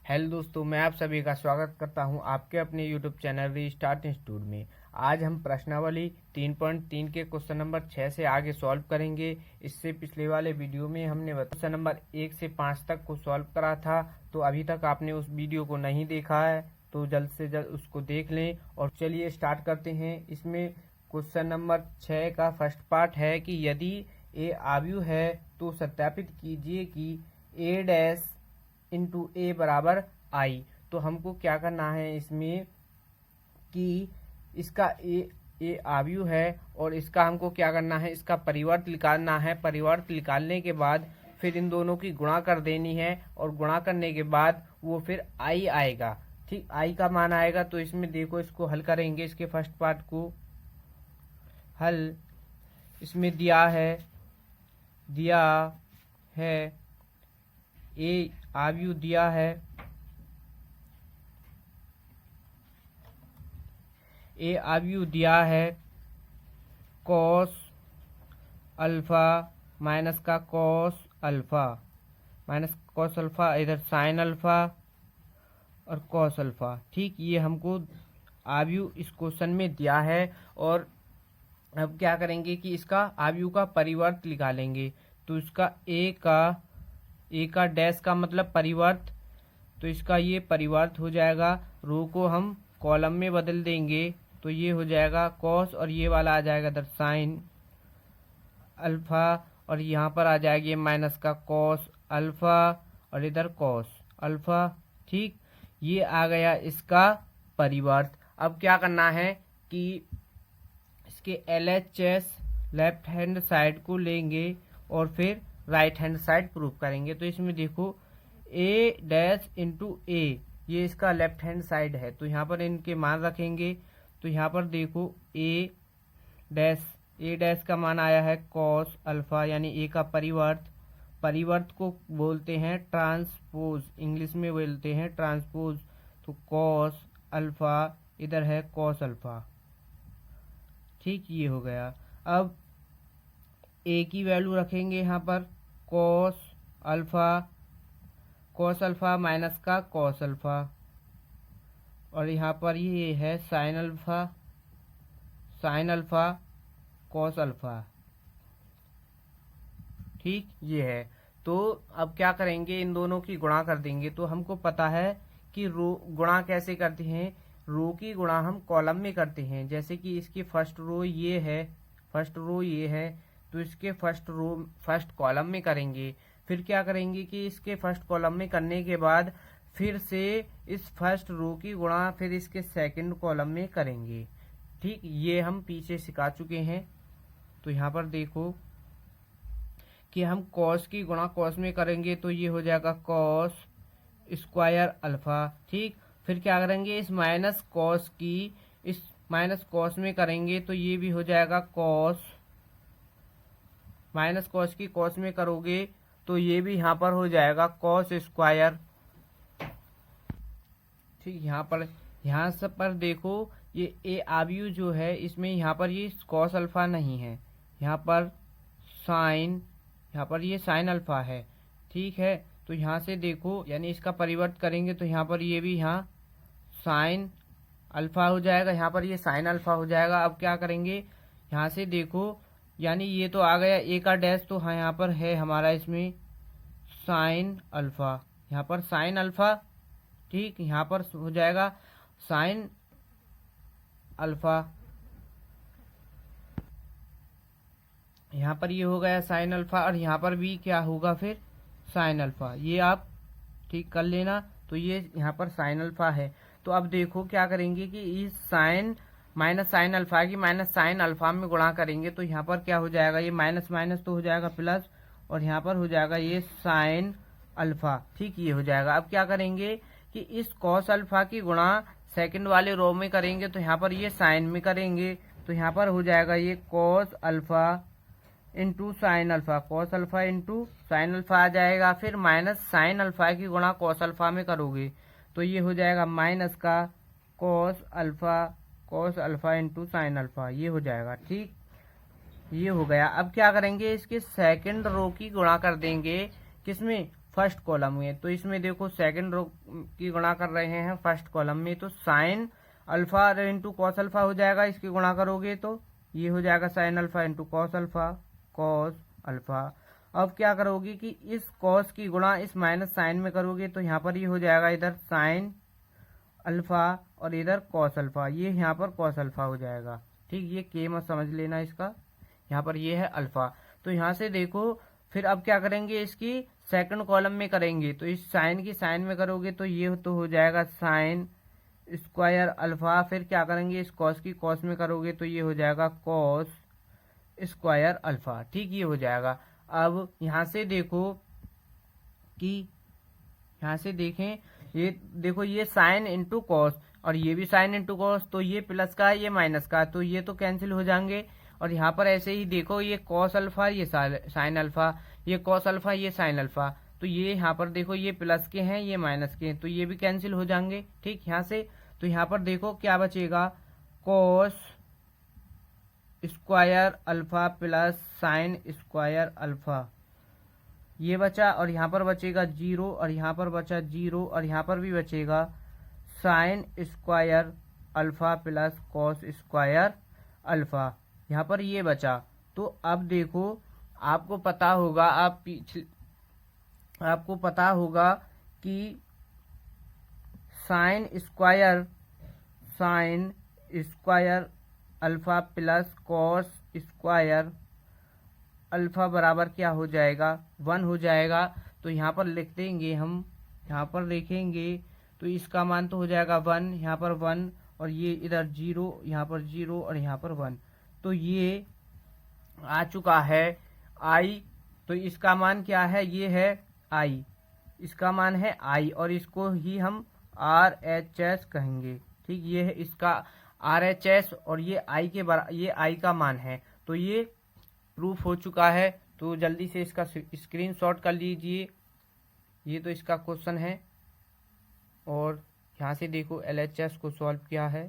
Hello दोस्तों, मैं आप सभी का स्वागत करता हूं आपके अपने यूट्यूब चैनल रीस्टार्ट इंस्टीट्यूट में। आज हम प्रश्नावली 3.3 के क्वेश्चन नंबर 6 से आगे सॉल्व करेंगे। इससे पिछले वाले वीडियो में हमने क्वेश्चन नंबर 1 से 5 तक को सॉल्व करा था, तो अभी तक आपने उस वीडियो को नहीं देखा है तो जल्द से जल्द उसको देख लें। और चलिए स्टार्ट करते हैं। इसमें क्वेश्चन नंबर 6 का फर्स्ट पार्ट है कि यदि ए आव्यूह है तो सत्यापित कीजिए कि ए डैश इंटू ए बराबर आई। तो हमको क्या करना है इसमें कि इसका ए आव्यूह है और इसका हमको क्या करना है, इसका परिवर्त निकालना है। परिवर्त निकालने के बाद फिर इन दोनों की गुणा कर देनी है और गुणा करने के बाद वो फिर आई आएगा। ठीक, आई का मान आएगा। तो इसमें देखो, इसको हल करेंगे। इसके फर्स्ट पार्ट को हल इसमें दिया है ए आव्यूह दिया है, ए आव्यूह दिया है कॉस अल्फा माइनस का cos alpha minus cos alpha, इधर साइन अल्फा और कॉस अल्फा। ठीक, ये हमको आव्यूह इस क्वेश्चन में दिया है। और अब क्या करेंगे कि इसका आव्यूह का परिवर्त निकालेंगे। तो इसका ए का डैश का मतलब परिवर्त, तो इसका ये परिवर्त हो जाएगा। रो को हम कॉलम में बदल देंगे तो ये हो जाएगा कॉस और ये वाला आ जाएगा इधर साइन अल्फा और यहाँ पर आ जाएगा ये माइनस का कॉस अल्फा और इधर कॉस अल्फा। ठीक, ये आ गया इसका परिवर्त। अब क्या करना है कि इसके LHS लेफ्ट हैंड साइड को लेंगे और फिर राइट हैंड साइड प्रूव करेंगे। तो इसमें देखो ए डैश इंटू ए, ये इसका लेफ्ट हैंड साइड है, तो यहाँ पर इनके मान रखेंगे। तो यहाँ पर देखो ए डैश का मान आया है कॉस अल्फा, यानी ए का परिवर्त को बोलते हैं ट्रांसपोज, इंग्लिश में बोलते हैं ट्रांसपोज। तो कॉस अल्फा इधर है कॉस अल्फा। ठीक, ये हो गया। अब ए की वैल्यू रखेंगे यहाँ पर कॉस अल्फा माइनस का कॉस अल्फा और यहाँ पर ये है साइन अल्फा कॉस अल्फा। ठीक, ये है। तो अब क्या करेंगे, इन दोनों की गुणा कर देंगे। तो हमको पता है कि रो गुणा कैसे करते हैं। रो की गुणा हम कॉलम में करते हैं। जैसे कि इसकी फर्स्ट रो ये है तो इसके फर्स्ट कॉलम में करेंगे। फिर क्या करेंगे कि इसके फर्स्ट कॉलम में करने के बाद फिर से इस फर्स्ट रो की गुणा फिर इसके सेकंड कॉलम में करेंगे। ठीक, ये हम पीछे सिखा चुके हैं। तो यहाँ पर देखो कि हम कॉस की गुणा कॉस में करेंगे तो ये हो जाएगा कॉस स्क्वायर अल्फा। ठीक, फिर क्या करेंगे, इस माइनस कॉस की इस माइनस कॉस में करेंगे तो ये भी हो जाएगा कॉस, माइनस कॉस की कॉस में करोगे तो ये भी यहाँ पर हो जाएगा कॉस स्क्वायर। ठीक, यहाँ सब पर देखो ये ए आव्यूह जो है इसमें यहाँ पर ये कॉस अल्फा नहीं है, यहाँ पर ये साइन अल्फा है। ठीक है, तो यहाँ से देखो यानी इसका परिवर्त करेंगे तो यहाँ पर ये भी यहाँ साइन अल्फा हो जाएगा, यहाँ पर ये साइन अल्फा हो जाएगा। अब क्या करेंगे, यहाँ से देखो यानी ये तो आ गया ए का डैश, तो हाँ यहाँ पर है हमारा इसमें साइन अल्फा, यहाँ पर साइन अल्फा। ठीक, यहाँ पर हो जाएगा साइन अल्फा, यहाँ पर ये हो गया साइन अल्फा और यहाँ पर भी क्या होगा फिर साइन अल्फा। ये आप ठीक कर लेना। तो ये यहाँ पर साइन अल्फा है। तो अब देखो क्या करेंगे कि इस साइन माइनस साइन अल्फा की माइनस साइन अल्फा में गुणा करेंगे तो यहाँ पर क्या हो जाएगा, ये माइनस माइनस तो हो जाएगा प्लस और यहाँ पर हो जाएगा ये साइन अल्फा। ठीक, ये हो जाएगा। अब क्या करेंगे कि इस कॉस अल्फा की गुणा सेकंड वाले रो में करेंगे तो यहाँ पर ये साइन में करेंगे तो यहाँ पर हो जाएगा ये cos alpha into sine alpha, cos alpha into sine alpha आ जाएगा। फिर माइनस साइन अल्फा की गुणा कॉस अल्फा में करोगे तो ये हो जाएगा माइनस का cos alpha into sine alpha, ये हो जाएगा। ठीक, ये हो गया। अब क्या करेंगे, इसके सेकंड रो की गुणा कर देंगे किसमें, फर्स्ट कॉलम में। तो इसमें देखो सेकंड रो की गुणा कर रहे हैं फर्स्ट कॉलम में, तो sine alpha into cos alpha हो जाएगा, इसकी गुणा करोगे तो ये हो जाएगा sine alpha into cos alpha, cos alpha. अब क्या करोगे कि इस कॉस की गुणा इस माइनस साइन में करोगे, तो यहाँ पर ये हो जाएगा इधर साइन अल्फा और इधर कॉस अल्फा, ये यहाँ पर कॉस अल्फा हो जाएगा। ठीक, ये के मत समझ लेना इसका, यहाँ पर ये है अल्फा। तो यहाँ से देखो फिर अब क्या करेंगे, इसकी सेकंड कॉलम में करेंगे, तो इस साइन की साइन में करोगे तो ये तो हो जाएगा साइन स्क्वायर अल्फा। फिर क्या करेंगे, इस कॉस की कॉस में करोगे तो ये हो जाएगा कॉस स्क्वायर अल्फा। ठीक, ये हो जाएगा। अब यहाँ से देखो कि यहाँ से देखें, ये देखो ये साइन इंटू कॉस और ये भी साइन इंटू कॉस, तो ये प्लस का है ये माइनस का, तो ये तो कैंसिल हो जाएंगे। और यहाँ पर ऐसे ही देखो ये कॉस अल्फा ये साइन अल्फा, ये कॉस अल्फा ये साइन अल्फा, तो ये यहाँ पर देखो ये प्लस के हैं ये माइनस के हैं, तो ये भी कैंसिल हो जाएंगे। ठीक, यहाँ से तो यहाँ पर देखो क्या बचेगा, cos square alpha plus sine square alpha, ये बचा। और यहाँ पर बचेगा 0 और यहाँ पर बचा 0 और यहाँ पर भी बचेगा sine square alpha plus cos square alpha, यहाँ पर ये बचा। तो अब देखो आपको पता होगा, आपको पता होगा कि sine square alpha plus cos square alpha बराबर क्या हो जाएगा, 1 हो जाएगा। तो यहाँ पर लिख देंगे हम, यहाँ पर देखेंगे तो इसका मान तो हो जाएगा 1, यहाँ पर 1 और ये इधर 0, यहाँ पर 0 और यहाँ पर 1, तो ये आ चुका है आई। तो इसका मान क्या है, ये है आई, इसका मान है आई और इसको ही हम RHS कहेंगे। ठीक, ये है इसका RHS और ये आई के ये आई का मान है। तो ये प्रूफ हो चुका है, तो जल्दी से इसका स्क्रीनशॉट कर लीजिए। ये तो इसका क्वेश्चन है और यहाँ से देखो LHS को सॉल्व किया है,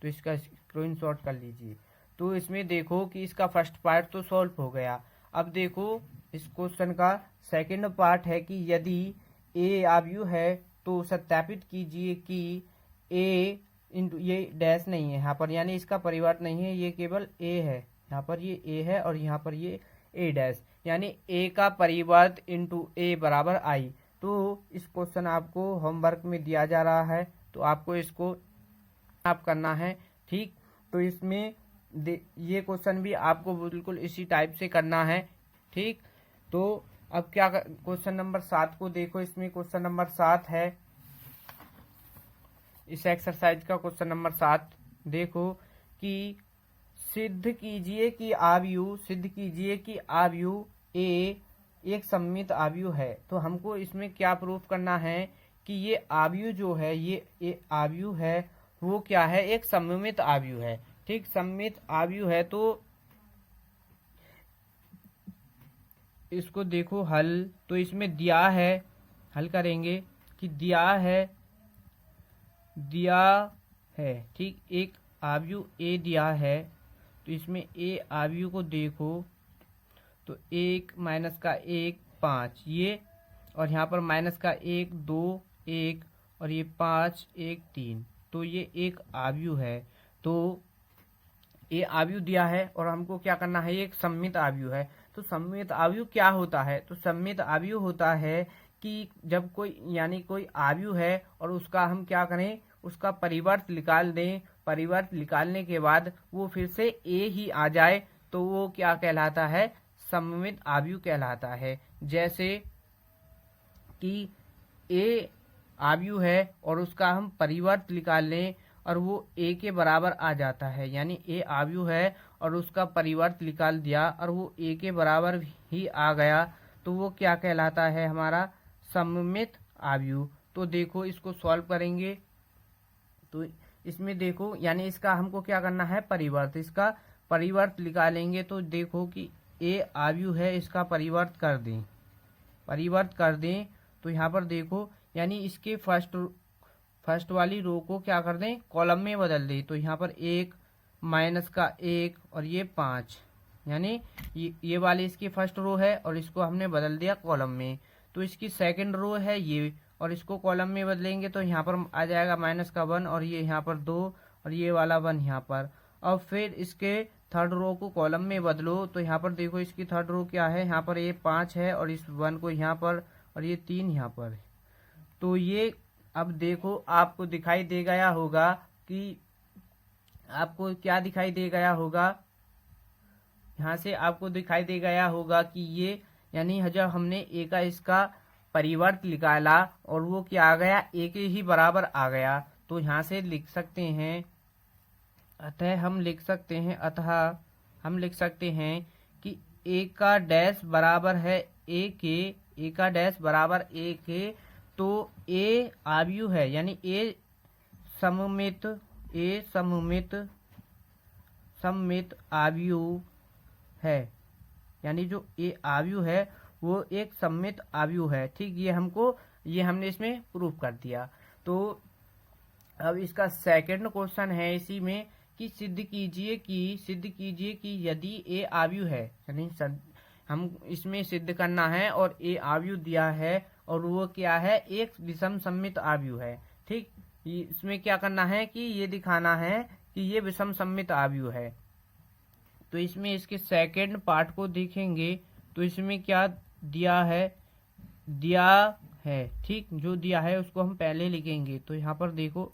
तो इसका स्क्रीनशॉट कर लीजिए। तो इसमें देखो कि इसका फर्स्ट पार्ट तो सॉल्व हो गया। अब देखो इस क्वेश्चन का सेकंड पार्ट है कि यदि ए आव्यूह है तो सत्यापित कीजिए कि ए इंटू, ये डैश नहीं है यहाँ पर, यानी इसका परिवर्त नहीं है, ये केवल ए है, यहाँ पर ये ए है और यहाँ पर ये ए डैश, यानी ए का परिवर्त इंटू ए बराबर आई। तो इस क्वेश्चन आपको होमवर्क में दिया जा रहा है, तो आपको इसको आप करना है। ठीक, तो इसमें ये क्वेश्चन भी आपको बिल्कुल इसी टाइप से करना है। ठीक, तो अब क्या क्वेश्चन नंबर 7 को देखो, इसमें क्वेश्चन नंबर 7 है, इस एक्सरसाइज का क्वेश्चन नंबर 7 देखो कि सिद्ध कीजिए कि आव्यूह ए एक सममित आव्यूह है। तो हमको इसमें क्या प्रूफ करना है कि ये आव्यूह जो है, ये आव्यूह है वो क्या है, एक सममित आव्यूह है। ठीक, सममित आव्यूह है, तो इसको देखो हल, तो इसमें दिया है, हल करेंगे कि दिया है ठीक, एक आव्यूह ए दिया है, तो इसमें ए आव्यूह को देखो तो 1 माइनस का 1 5 ये, और यहाँ पर माइनस का 1 2 1 और ये 5 1 3, तो ये एक आव्यूह है। तो ये आव्यूह दिया है और हमको क्या करना है, ये एक सममित आव्यूह है। तो सममित आव्यूह क्या होता है, तो सममित आव्यूह होता है कि जब कोई यानी कोई आव्यूह है और उसका हम क्या करें, उसका परिवर्त निकाल दें, परिवर्त निकालने के बाद वो फिर से ए ही आ जाए, तो वो क्या कहलाता है, सममित आव्यूह कहलाता है। जैसे कि ए आव्यूह है और उसका हम परिवर्त निकाल लें और वो ए के बराबर आ जाता है, यानी ए आव्यूह है और उसका परिवर्त निकाल दिया और वो ए के बराबर ही आ गया, तो वो क्या कहलाता है, हमारा सममित आव्यूह। तो देखो इसको सॉल्व करेंगे, तो इसमें देखो यानी इसका हमको क्या करना है, परिवर्त, इसका परिवर्त निकालेंगे। तो देखो कि ए आव्यूह है, इसका परिवर्त कर दें, तो यहाँ पर देखो यानी इसके फर्स्ट वाली रो को क्या कर दें, कॉलम में बदल दें। तो यहाँ पर 1 माइनस का 1 और ये 5, यानी ये वाली इसकी फर्स्ट रो है और इसको हमने बदल दिया कॉलम में। तो इसकी सेकंड रो है ये, और इसको कॉलम में बदलेंगे तो यहाँ पर आ जाएगा -1 और ये यहाँ पर 2 और ये वाला 1 यहाँ पर। अब फिर इसके थर्ड रो को कॉलम में बदलो तो यहाँ पर देखो इसकी थर्ड रो क्या है, यहाँ पर ये 5 है और इस 1 को यहाँ पर और ये 3 यहाँ पर। तो ये अब देखो आपको दिखाई दे गया होगा कि आपको क्या दिखाई दे गया होगा, यहाँ से आपको दिखाई दे गया होगा कि ये यानी जब हमने ए का इसका परिवर्त निकाला और वो क्या आ गया, ए के ही बराबर आ गया। तो यहाँ से लिख सकते हैं अतः हम लिख सकते हैं कि ए का डैश बराबर है ए के, ए का डैश बराबर ए के। तो ए आव्यूह है यानी ए सममित आव्यूह है, यानी जो ए आव्यूह है वो एक सममित आव्यूह है। ठीक, ये हमने इसमें प्रूव कर दिया। तो अब इसका सेकंड क्वेश्चन है इसी में कि सिद्ध कीजिए कि यदि ए आव्यूह है, यानी हम इसमें सिद्ध करना है और ए आव्यूह दिया है और वो क्या है, एक विषम सममित आव्यूह है। ठीक, इसमें क्या करना है कि ये दिखाना है कि ये विषम सममित आव्यूह है। तो इसमें इसके सेकंड पार्ट को देखेंगे तो इसमें क्या दिया है, ठीक, जो दिया है उसको हम पहले लिखेंगे। तो यहाँ पर देखो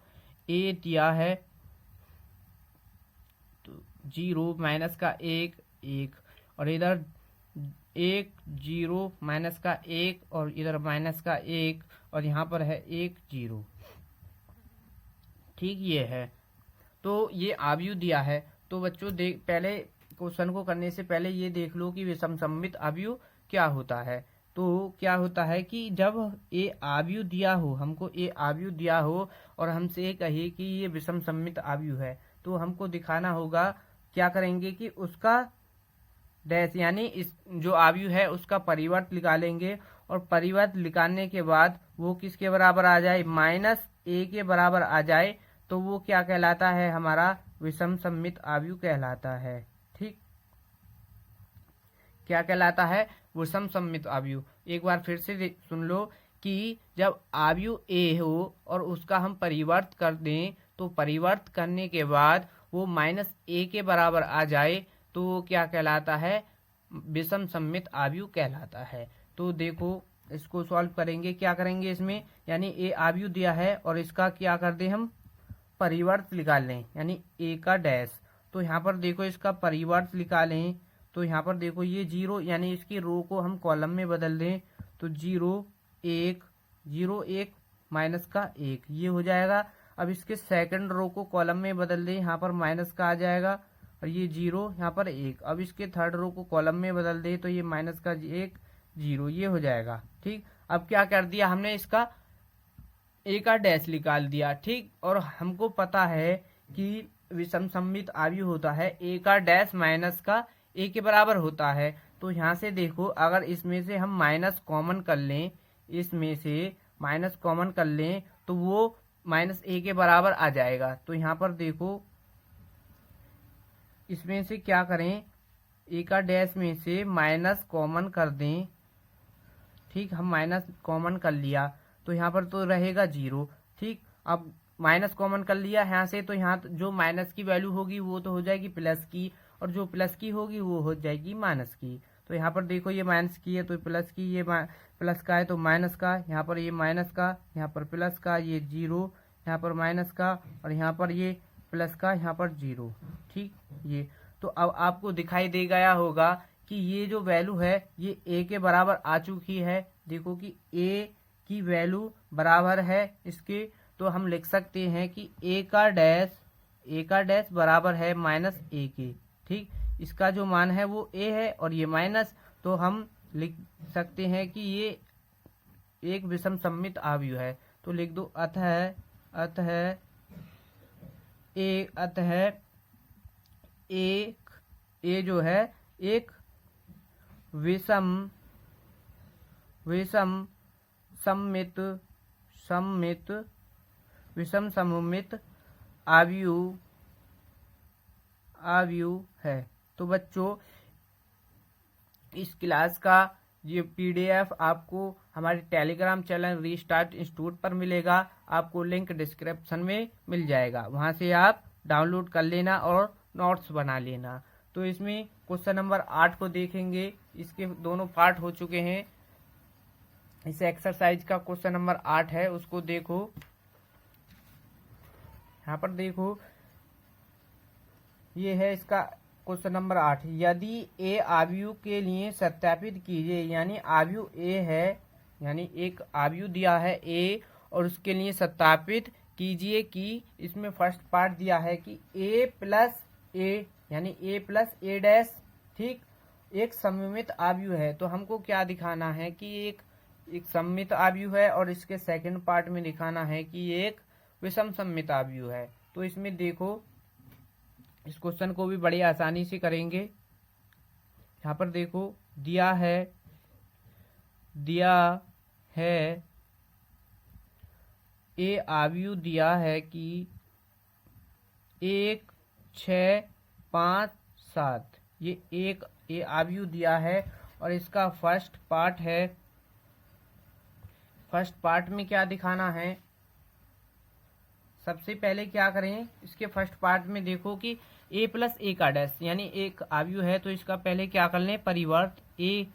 ए दिया है तो 0 माइनस का 1 और इधर 1 0 माइनस का 1 और इधर माइनस का 1 और यहाँ पर है 1 0। ठीक, ये है। तो ये आव्यूह दिया है। तो बच्चों पहले क्वेश्चन को करने से पहले ये देख लो कि विषम सममित आव्यूह क्या होता है। तो क्या होता है कि जब ए आव्यूह दिया हो, हमको ए आव्यूह दिया हो और हमसे ये कहे कि ये विषम सममित आव्यूह है, तो हमको दिखाना होगा, क्या करेंगे कि उसका डैश यानी इस जो आव्यूह है उसका परिवर्त निकालेंगे और परिवर्त निकालने के बाद वो किसके बराबर आ जाए, -a के बराबर आ जाए, तो वो क्या कहलाता है, हमारा विषम सममित आव्यूह कहलाता है। ठीक, क्या कहलाता है, विषम सममित आव्यूह। एक बार फिर से सुन लो कि जब आव्यूह ए हो और उसका हम परिवर्त कर दें तो परिवर्त करने के बाद वो -a के बराबर आ जाए तो वो क्या कहलाता है, विषम सममित आव्यूह कहलाता है। तो देखो इसको सॉल्व करेंगे, क्या करेंगे इसमें, यानी ए आव्यूह दिया है और इसका क्या कर दें हम परिवर्त निकाल लें, यानी ए का डैश। तो यहाँ पर देखो इसका परिवर्त निकालें तो यहाँ पर देखो ये 0 यानी इसकी रो को हम कॉलम में बदल दें तो 0 1 0 1 माइनस का 1 ये हो जाएगा। अब इसके सेकंड रो को कॉलम में बदल दें, यहाँ पर माइनस का आ जाएगा और ये 0 यहाँ पर 1। अब इसके थर्ड रो को कॉलम में बदल दें तो ये माइनस का 1 0 ये हो जाएगा। ठीक, अब क्या कर दिया हमने, इसका ए का डैश निकाल दिया। ठीक, और हमको पता है कि विषम सममित आव्यूह होता है ए का डैश माइनस का ए के बराबर होता है। तो यहाँ से देखो अगर इसमें से हम माइनस कॉमन कर लें, इसमें से माइनस कॉमन कर लें तो वो -a के बराबर आ जाएगा। तो यहाँ पर देखो इसमें से क्या करें, ए का डैश में से माइनस कॉमन कर दें। ठीक, हम माइनस कॉमन कर लिया तो यहाँ पर तो रहेगा 0। ठीक, अब माइनस कॉमन कर लिया यहाँ से तो यहाँ जो माइनस की वैल्यू होगी वो तो हो जाएगी प्लस की और जो प्लस की होगी वो हो जाएगी माइनस की। तो यहाँ पर देखो ये माइनस की है तो प्लस की, ये प्लस का है तो माइनस का, यहाँ पर ये माइनस का, यहाँ पर प्लस का, ये 0, यहाँ पर माइनस का और यहाँ पर ये प्लस का, यहाँ पर 0। ठीक, ये तो अब आपको दिखाई दे गया होगा कि ये जो वैल्यू है ये a के बराबर आ चुकी है। देखो कि a की वैल्यू बराबर है इसके, तो हम लिख सकते हैं कि a का डैश बराबर है -a के। ठीक, इसका जो मान है वो a है और ये माइनस, तो हम लिख सकते हैं कि ये एक विषम सममित आव्यूह है। तो लिख दो अतः ए जो है एक विषम सममित आव्यूह है। तो बच्चों इस क्लास का ये PDF आपको हमारे टेलीग्राम चैनल रीस्टार्ट इंस्टीट्यूट पर मिलेगा। आपको लिंक डिस्क्रिप्शन में मिल जाएगा, वहां से आप डाउनलोड कर लेना और नोट्स बना लेना। तो इसमें क्वेश्चन नंबर 8 को देखेंगे, इसके दोनों पार्ट हो चुके हैं। इस एक्सरसाइज का क्वेश्चन नंबर 8 है, उसको देखो। यहाँ पर देखो, ये है इसका क्वेश्चन नंबर 8। यदि ए आव्यूह के लिए सत्यापित कीजिए, यानी आव्यूह ए है, यानी एक आव्यूह दिया है ए और उसके लिए सत्यापित कीजिए कि इसमें फर्स्ट पार्ट दिया है कि ए प्लस ए यानी ए प्लस ए डैश, ठीक, एक सममित आव्यूह है। तो हमको क्या दिखाना है कि एक सममित आव्यूह है, और इसके सेकंड पार्ट में दिखाना है कि एक विषम सममित आव्यूह है। तो इसमें देखो, इस क्वेश्चन को भी बड़ी आसानी से करेंगे। यहाँ पर देखो, दिया है ए आव्यूह दिया है कि 1, 6, 5, 7, ये एक ए आव्यूह दिया है और इसका फर्स्ट पार्ट है। फर्स्ट पार्ट में क्या दिखाना है, सबसे पहले क्या करें, इसके फर्स्ट पार्ट में देखो कि ए प्लस ए का डैश, यानी एक आव्यूह है तो इसका पहले क्या कर लें, परिवर्त ए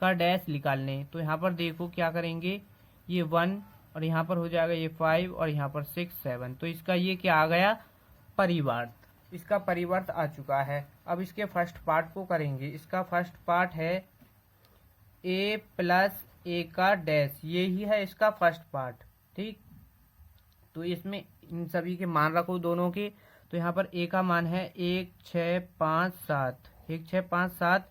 का डैश निकाल लें। तो यहाँ पर देखो क्या करेंगे, ये 1 और यहाँ पर हो जाएगा ये 5 और यहाँ पर 6, 7, तो इसका ये क्या आ गया, परिवर्त। इसका परिवर्त आ चुका है। अब इसके फर्स्ट पार्ट को करेंगे। इसका फर्स्ट पार्ट है ए प्लस ए का डैश, ये ही है इसका फर्स्ट पार्ट, ठीक। तो इसमें इन सभी के मान रखो दोनों के। तो यहाँ पर ए का मान है 1, 6, 5, 7, 1, 6, 5, 7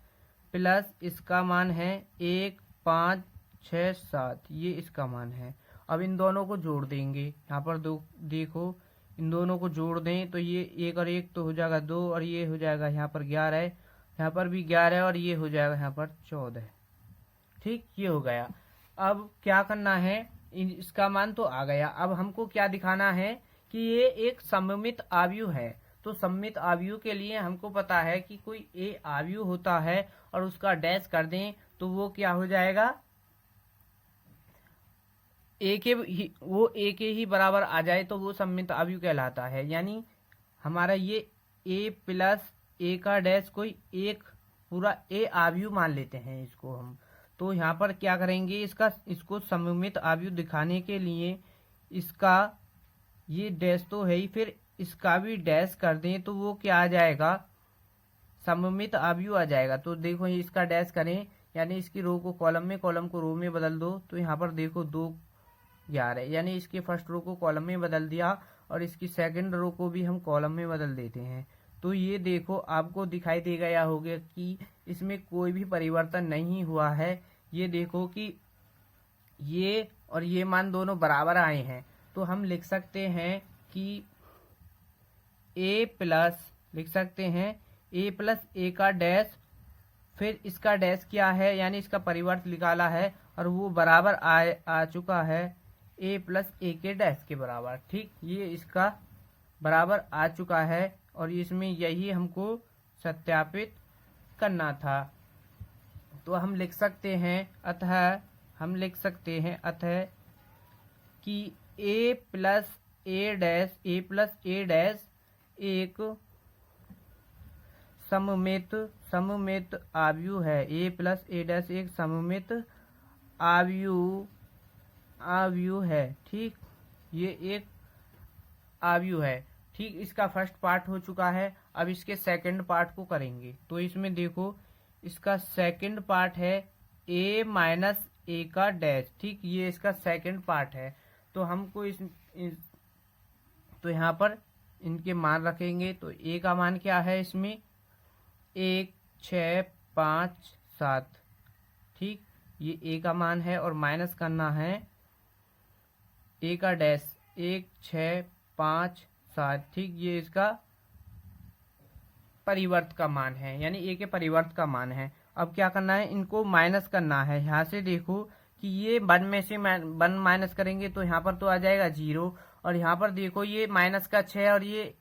प्लस इसका मान है 1, 5, 6, 7, ये इसका मान है। अब इन दोनों को जोड़ देंगे। यहाँ पर देखो, इन दोनों को जोड़ दें तो ये 1 और 1 तो हो जाएगा 2 और ये हो जाएगा यहाँ पर 11 है, यहाँ पर भी 11 है और ये हो जाएगा यहाँ पर 14, ठीक, ये हो गया। अब क्या करना है, इसका मान तो आ गया। अब हमको क्या दिखाना है कि ये एक सममित आव्यूह है। तो सममित आव्यूह के लिए हमको पता है कि कोई ए आव्यूह होता है और उसका डैश कर दें तो वो क्या हो जाएगा, वो ए के ही बराबर आ जाए तो वो सममित आव्यूह कहलाता है। यानी हमारा ये ए प्लस ए का डैश कोई एक पूरा ए आव्यूह मान लेते हैं इसको हम। तो यहाँ पर क्या करेंगे, इसको सममित आव्यूह दिखाने के लिए इसका ये डैश तो है ही, फिर इसका भी डैश कर दें तो वो क्या आ जाएगा, सममित आव्यूह आ जाएगा। तो देखो, इसका डैश करें यानी इसकी रो को कॉलम में, कॉलम को रो में बदल दो। तो यहाँ पर देखो 2, 11, यानी इसके फर्स्ट रो को कॉलम में बदल दिया और इसकी सेकंड रो को भी हम कॉलम में बदल देते हैं। तो ये देखो, आपको दिखाई दे गया होगा कि इसमें कोई भी परिवर्तन नहीं हुआ है। ये देखो कि ये और ये मान दोनों बराबर आए हैं। तो हम लिख सकते हैं कि ए प्लस, लिख सकते हैं ए प्लस ए का डैश, फिर इसका डैश क्या है, यानी इसका परिवर्त निकाला है और वो बराबर आ चुका है ए प्लस ए के डैश के बराबर, ठीक, ये इसका बराबर आ चुका है और इसमें यही हमको सत्यापित करना था। तो हम लिख सकते हैं अतः कि ए प्लस ए डैश एक सममित आव्यूह है। ए प्लस ए डैश एक सममित आव्यूह है, ठीक, ये एक आव्यूह है, ठीक। इसका फर्स्ट पार्ट हो चुका है। अब इसके सेकंड पार्ट को करेंगे। तो इसमें देखो, इसका सेकंड पार्ट है ए माइनस ए का डैश, ठीक, ये इसका सेकंड पार्ट है। तो हमको तो यहाँ पर इनके मान रखेंगे। तो ए का मान क्या है इसमें, 1, 6, 5, 7, ठीक, ये ए का मान है और माइनस करना है ए का डैश, 1, 6, 5, 7, ठीक, ये इसका परिवर्त का मान है, यानी ए के परिवर्त का मान है। अब क्या करना है, इनको माइनस करना है। यहाँ से देखो कि ये 1 में से 1 माइनस करेंगे तो यहाँ पर तो आ जाएगा 0, और यहाँ पर देखो ये माइनस का 6 और ये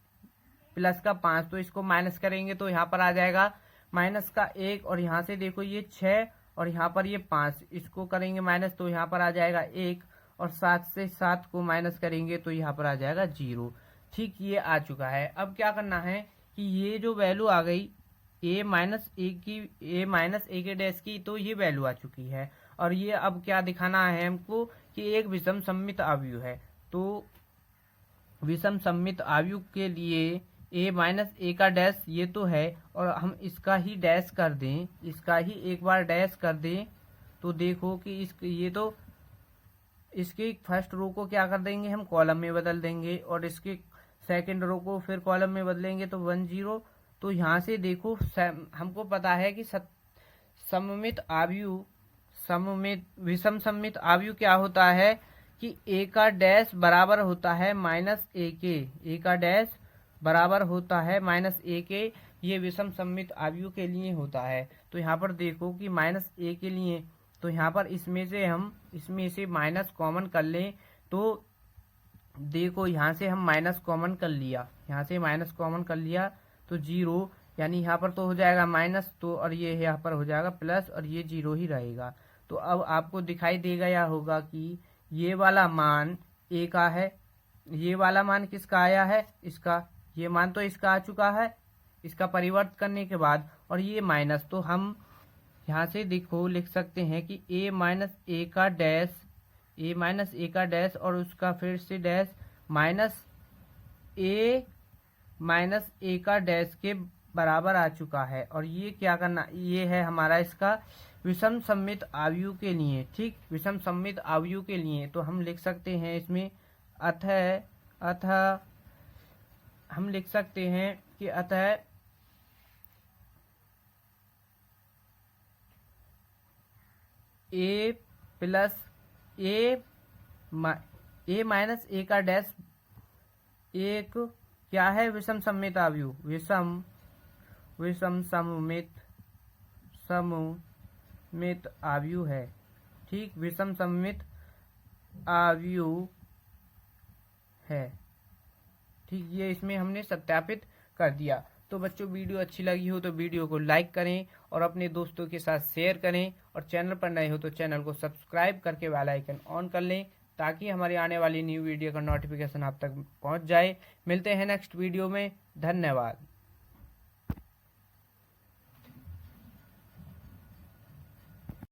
प्लस का 5, तो इसको माइनस करेंगे तो यहाँ पर आ जाएगा माइनस का 1, और यहाँ से देखो ये 6 और यहाँ पर ये 5, इसको करेंगे माइनस तो यहाँ पर आ जाएगा 1, और 7 से 7 को माइनस करेंगे तो यहाँ पर आ जाएगा 0। ठीक, ये आ चुका है। अब क्या करना है कि ये जो वैल्यू आ गई a माइनस ए के डैश की, तो ये वैल्यू आ चुकी है। और ये अब क्या दिखाना है हमको कि एक विषम सममित आव्यूह है। तो विषम सममित आव्यूह के लिए a माइनस ए का डैश ये तो है, और हम इसका ही डैश कर दें, इसका ही एक बार डैश कर दें, तो देखो कि ये तो इसके फर्स्ट रो को क्या कर देंगे, हम कॉलम में बदल देंगे, और इसके सेकंड रो को फिर कॉलम में बदलेंगे तो 1 0। तो यहाँ से देखो हमको पता है कि सममित आव्यूह विषम सममित आव्यूह क्या होता है कि a का डैश बराबर होता है माइनस ए के, a का डैश बराबर होता है माइनस ए के। ये विषम सममित आव्यूह के लिए होता है। तो यहाँ पर देखो कि माइनस ए के लिए, तो यहाँ पर इसमें से माइनस कॉमन कर लें, तो देखो यहाँ से हम माइनस कॉमन कर लिया, यहाँ से माइनस कॉमन कर लिया तो 0, यानी यहाँ पर तो हो जाएगा माइनस, तो और ये यहाँ पर हो जाएगा प्लस, और ये 0 ही रहेगा। तो अब आपको दिखाई देगा या होगा कि ये वाला मान a का है, ये वाला मान किसका आया है, इसका, ये मान तो इसका आ चुका है इसका परिवर्त करने के बाद, और ये माइनस, तो हम यहाँ से देखो लिख सकते हैं कि a माइनस ए का डैश और उसका फिर से डैश माइनस ए का डैश के बराबर आ चुका है। और ये क्या करना, ये है हमारा इसका विषम सममित आव्यूह के लिए। ठीक, विषम सममित आव्यूह के लिए तो हम लिख सकते हैं इसमें अतः हम लिख सकते हैं कि अतः ए माइनस ए का डैश एक क्या है, विषम सममित आव्यूह, विषम सममित आव्यूह है। ठीक, विषम सममित आव्यूह है। ठीक, ये इसमें हमने सत्यापित कर दिया। तो बच्चों, वीडियो अच्छी लगी हो तो वीडियो को लाइक करें और अपने दोस्तों के साथ शेयर करें, और चैनल पर नए हो तो चैनल को सब्सक्राइब करके बेल आइकन ऑन कर लें, ताकि हमारी आने वाली न्यू वीडियो का नोटिफिकेशन आप तक पहुंच जाए। मिलते हैं नेक्स्ट वीडियो में। धन्यवाद।